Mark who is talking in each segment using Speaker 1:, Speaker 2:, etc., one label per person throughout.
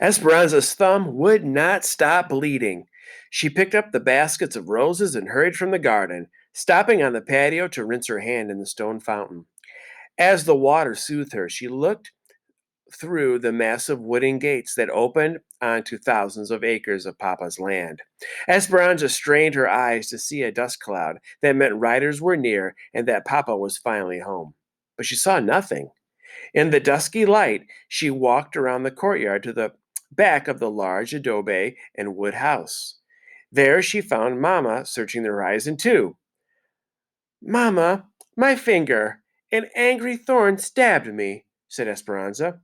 Speaker 1: Esperanza's thumb would not stop bleeding. She picked up the baskets of roses and hurried from the garden, stopping on the patio to rinse her hand in the stone fountain. As the water soothed her, she looked through the massive wooden gates that opened onto thousands of acres of Papa's land. Esperanza strained her eyes to see a dust cloud that meant riders were near and that Papa was finally home. But she saw nothing. In the dusky light, she walked around the courtyard to the back of the large adobe and wood house. There she found Mamma searching the horizon too. Mamma, my finger! An angry thorn stabbed me, said Esperanza.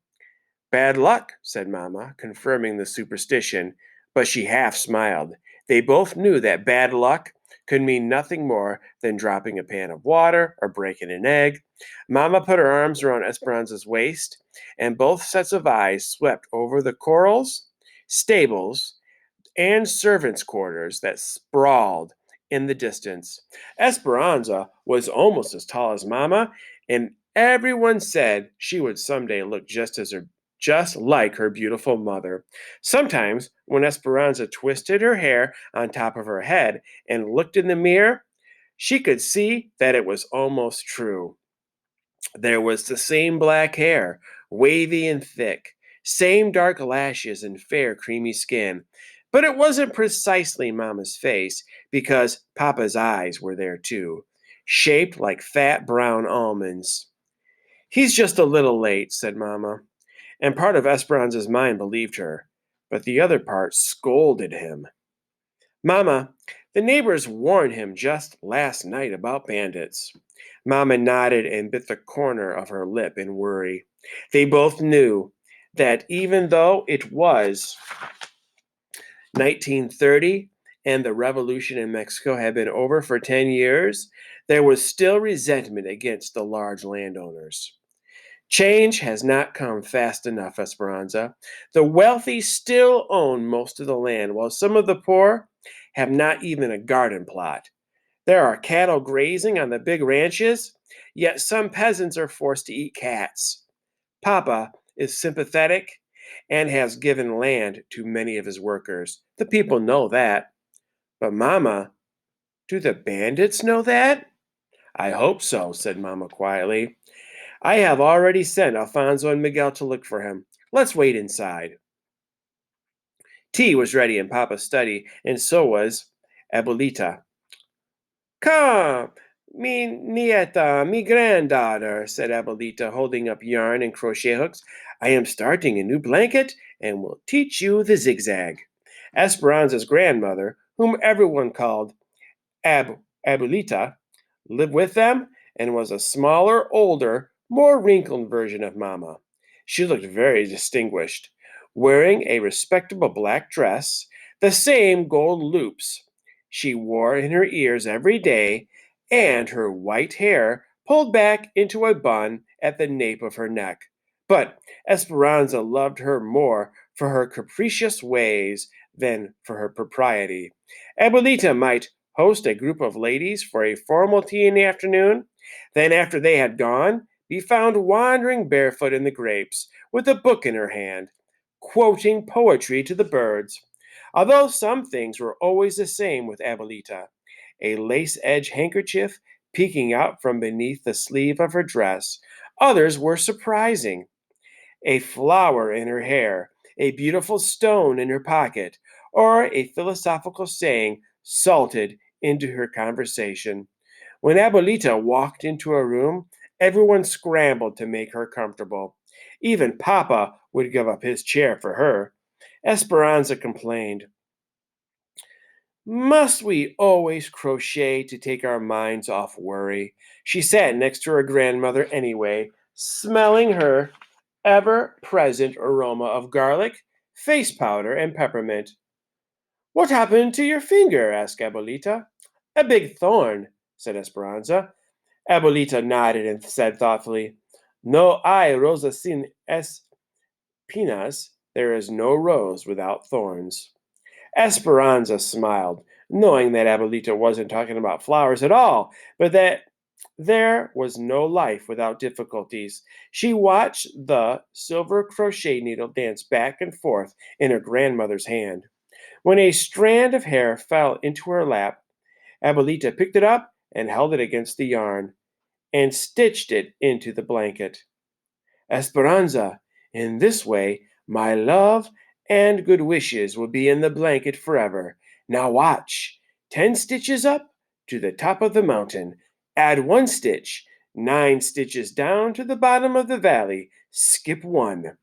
Speaker 1: Bad luck, said Mamma, confirming the superstition, but she half smiled. They both knew that bad luck could mean nothing more than dropping a pan of water or breaking an egg. Mamma put her arms around Esperanza's waist, and both sets of eyes swept over the corrals, stables, and servants' quarters that sprawled in the distance. Esperanza was almost as tall as Mamma, and everyone said she would someday look just like her beautiful mother. Sometimes, when Esperanza twisted her hair on top of her head and looked in the mirror, she could see that it was almost true. There was the same black hair, wavy and thick, same dark lashes and fair, creamy skin. But it wasn't precisely Mama's face, because Papa's eyes were there too, shaped like fat brown almonds. He's just a little late, said Mama, and part of Esperanza's mind believed her, but the other part scolded him. Mama, the neighbors warned him just last night about bandits. Mama nodded and bit the corner of her lip in worry. They both knew that even though it was 1930 and the revolution in Mexico had been over for 10 years, there was still resentment against the large landowners. Change has not come fast enough, Esperanza. The wealthy still own most of the land, while some of the poor have not even a garden plot. There are cattle grazing on the big ranches, yet some peasants are forced to eat cats. Papa is sympathetic and has given land to many of his workers. The people know that. But, Mama, do the bandits know that? I hope so, said Mama quietly. I have already sent Alfonso and Miguel to look for him. Let's wait inside. Tea was ready in Papa's study, and so was Abuelita. Come, mi nieta, mi granddaughter, said Abuelita, holding up yarn and crochet hooks. I am starting a new blanket and will teach you the zigzag. Esperanza's grandmother, whom everyone called Abuelita, lived with them and was a smaller, older, more wrinkled version of Mama. She looked very distinguished, wearing a respectable black dress, the same gold loops she wore in her ears every day, and her white hair pulled back into a bun at the nape of her neck. But Esperanza loved her more for her capricious ways than for her propriety. Abuelita might host a group of ladies for a formal tea in the afternoon, then after they had gone, be found wandering barefoot in the grapes, with a book in her hand, quoting poetry to the birds. Although some things were always the same with Abuelita, a lace-edged handkerchief peeking out from beneath the sleeve of her dress, others were surprising. A flower in her hair, a beautiful stone in her pocket, or a philosophical saying salted into her conversation. When Abuelita walked into a room, everyone scrambled to make her comfortable. Even Papa would give up his chair for her. Esperanza complained, must we always crochet to take our minds off worry? She sat next to her grandmother anyway, smelling her ever-present aroma of garlic, face powder, and peppermint. What happened to your finger? Asked Abuelita. A big thorn, said Esperanza. Abuelita nodded and said thoughtfully, No hay rosa sin espinas. There is no rose without thorns. Esperanza smiled, knowing that Abuelita wasn't talking about flowers at all, but that There was no life without difficulties. She watched the silver crochet needle dance back and forth in her grandmother's hand. When a strand of hair fell into her lap, Abuelita picked it up and held it against the yarn and stitched it into the blanket. Esperanza, in this way, my love and good wishes will be in the blanket forever. Now watch. 10 stitches up to the top of the mountain. Add 1 stitch. 9 stitches down to the bottom of the valley. Skip 1.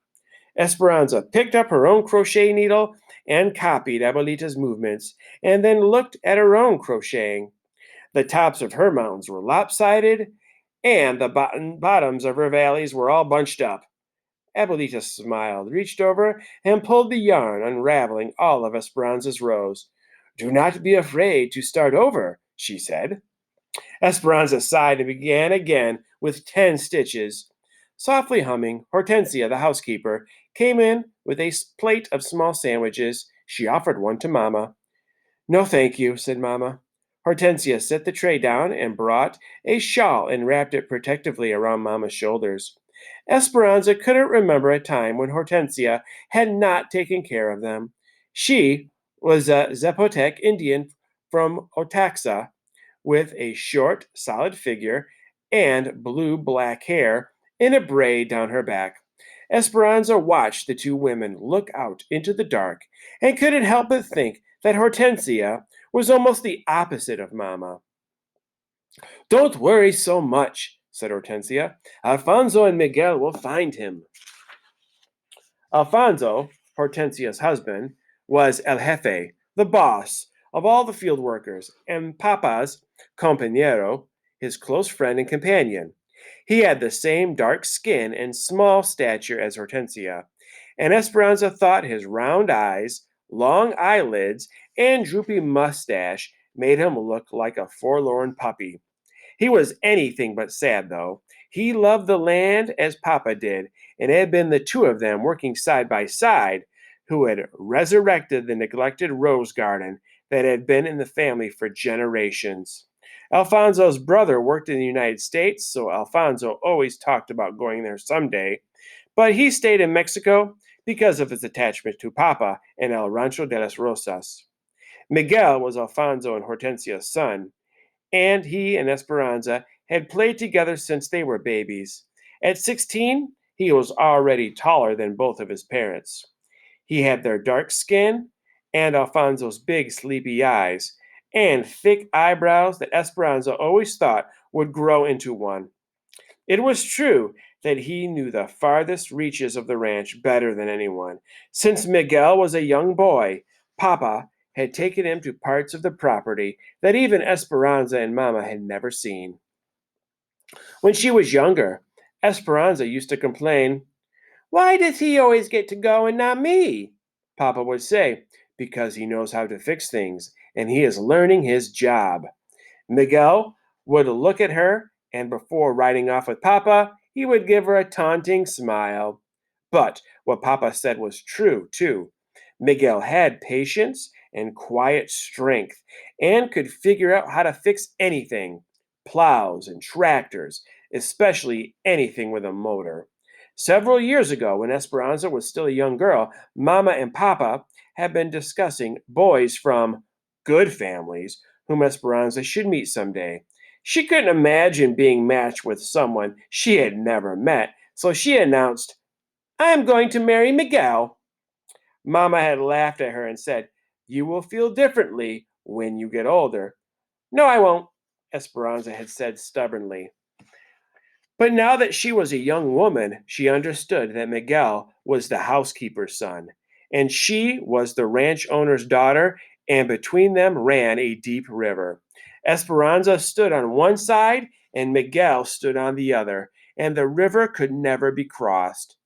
Speaker 1: Esperanza picked up her own crochet needle and copied Abuelita's movements, and then looked at her own crocheting. The tops of her mountains were lopsided, and the bottoms of her valleys were all bunched up. Abuelita smiled, reached over, and pulled the yarn, unraveling all of Esperanza's rows. Do not be afraid to start over, she said. Esperanza sighed and began again with 10 stitches. Softly humming, Hortensia, the housekeeper, came in with a plate of small sandwiches. She offered one to Mamma. No, thank you, said Mamma. Hortensia set the tray down and brought a shawl and wrapped it protectively around Mamma's shoulders. Esperanza couldn't remember a time when Hortensia had not taken care of them. She was a Zapotec Indian from Otaxa with a short, solid figure and blue-black hair in a braid down her back. Esperanza watched the two women look out into the dark and couldn't help but think that Hortensia was almost the opposite of Mamma. Don't worry so much, said Hortensia. Alfonso and Miguel will find him. Alfonso, Hortensia's husband, was El Jefe, the boss of all the field workers, and Papa's compañero, his close friend and companion. He had the same dark skin and small stature as Hortensia, and Esperanza thought his round eyes, long eyelids, and droopy mustache made him look like a forlorn puppy. He was anything but sad, though. He loved the land as Papa did, and it had been the two of them working side by side who had resurrected the neglected rose garden that had been in the family for generations. Alfonso's brother worked in the United States, so Alfonso always talked about going there someday, but he stayed in Mexico because of his attachment to Papa and El Rancho de las Rosas. Miguel was Alfonso and Hortensia's son, and he and Esperanza had played together since they were babies. At 16, he was already taller than both of his parents. He had their dark skin and Alfonso's big, sleepy eyes, and thick eyebrows that Esperanza always thought would grow into one. It was true that he knew the farthest reaches of the ranch better than anyone. Since Miguel was a young boy, Papa had taken him to parts of the property that even Esperanza and Mamma had never seen. When she was younger, Esperanza used to complain, Why does he always get to go and not me? Papa would say, Because he knows how to fix things, and he is learning his job. Miguel would look at her, and before riding off with Papa, he would give her a taunting smile. But what Papa said was true, too. Miguel had patience and quiet strength and could figure out how to fix anything plows and tractors, especially anything with a motor. Several years ago, when Esperanza was still a young girl, Mama and Papa had been discussing boys from good families whom Esperanza should meet someday. She couldn't imagine being matched with someone she had never met, so she announced, I'm going to marry Miguel. Mama had laughed at her and said, You will feel differently when you get older. No, I won't, Esperanza had said stubbornly. But now that she was a young woman, she understood that Miguel was the housekeeper's son, and she was the ranch owner's daughter, and between them ran a deep river. Esperanza stood on one side, and Miguel stood on the other, and the river could never be crossed.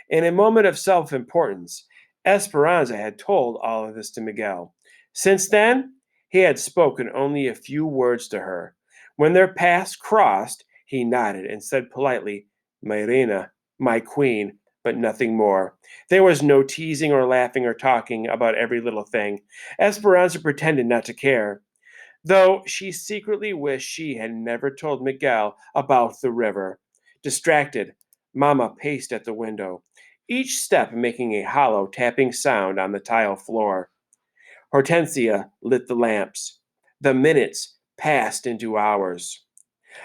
Speaker 1: In a moment of self importance, Esperanza had told all of this to Miguel. Since then, he had spoken only a few words to her. When their paths crossed, he nodded and said politely, My reina, my queen, but nothing more. There was no teasing or laughing or talking about every little thing. Esperanza pretended not to care. though she secretly wished she had never told Miguel about the river. Distracted, Mama paced at the window, each step making a hollow tapping sound on the tile floor. Hortensia lit the lamps. The minutes passed into hours.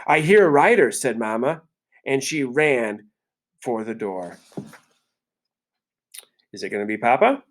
Speaker 1: "I hear a rider," said Mama, and she ran for the door. Is it going to be Papa?